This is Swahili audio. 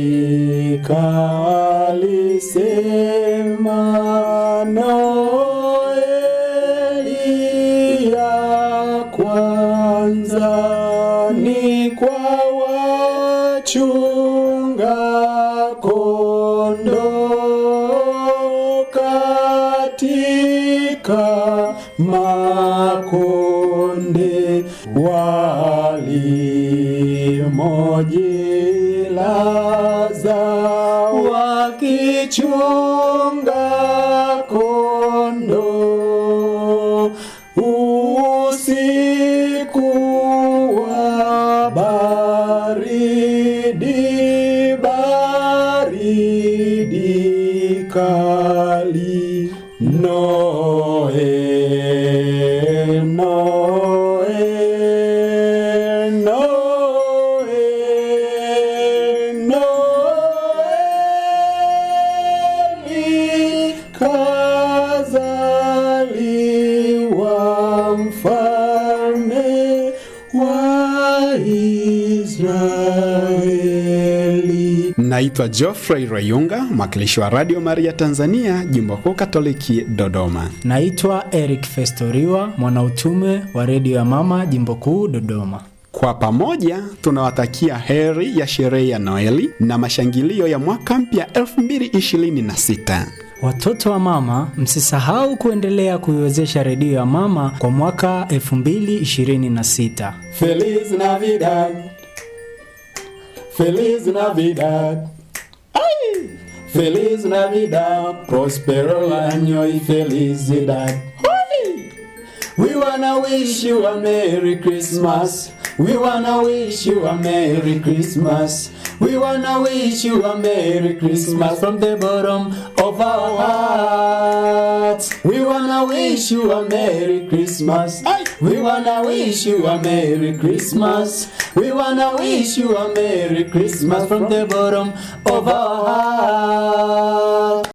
Malaika alisema Noeli ya kwanza ni kwa wachunga kondoo katika makonde walimojilaza wakichunga kondoo usiku wa baridi kali. Noe, Noe, Noe, Noeli kazaliwa mfalme wa Israeli. Naitwa Geoffrey Rayunga, mwakilishi wa Radio Maria Tanzania, Jimbo Kuu Katoliki Dodoma. Naitwa Eric Festoriwa, mwanautume wa Radio ya Mama, Jimbo Kuu Dodoma. Kwa pamoja tunawatakia heri ya sherehe ya Noeli na mashangilio ya mwaka mpya 2026. Watoto wa mama, msisahau kuendelea kuiwezesha Radio ya Mama kwa mwaka 2026. Feliz Navidad, Feliz Navidad, ay! Feliz Navidad, prospero año y felicidad. Ay! We wanna wish you a Merry Christmas. We wanna wish you a Merry Christmas. We wanna wish you a Merry Christmas from the bottom of our hearts. We wanna wish you a Merry Christmas. We wanna wish you a Merry Christmas. We wanna wish you a Merry Christmas from the bottom of our hearts.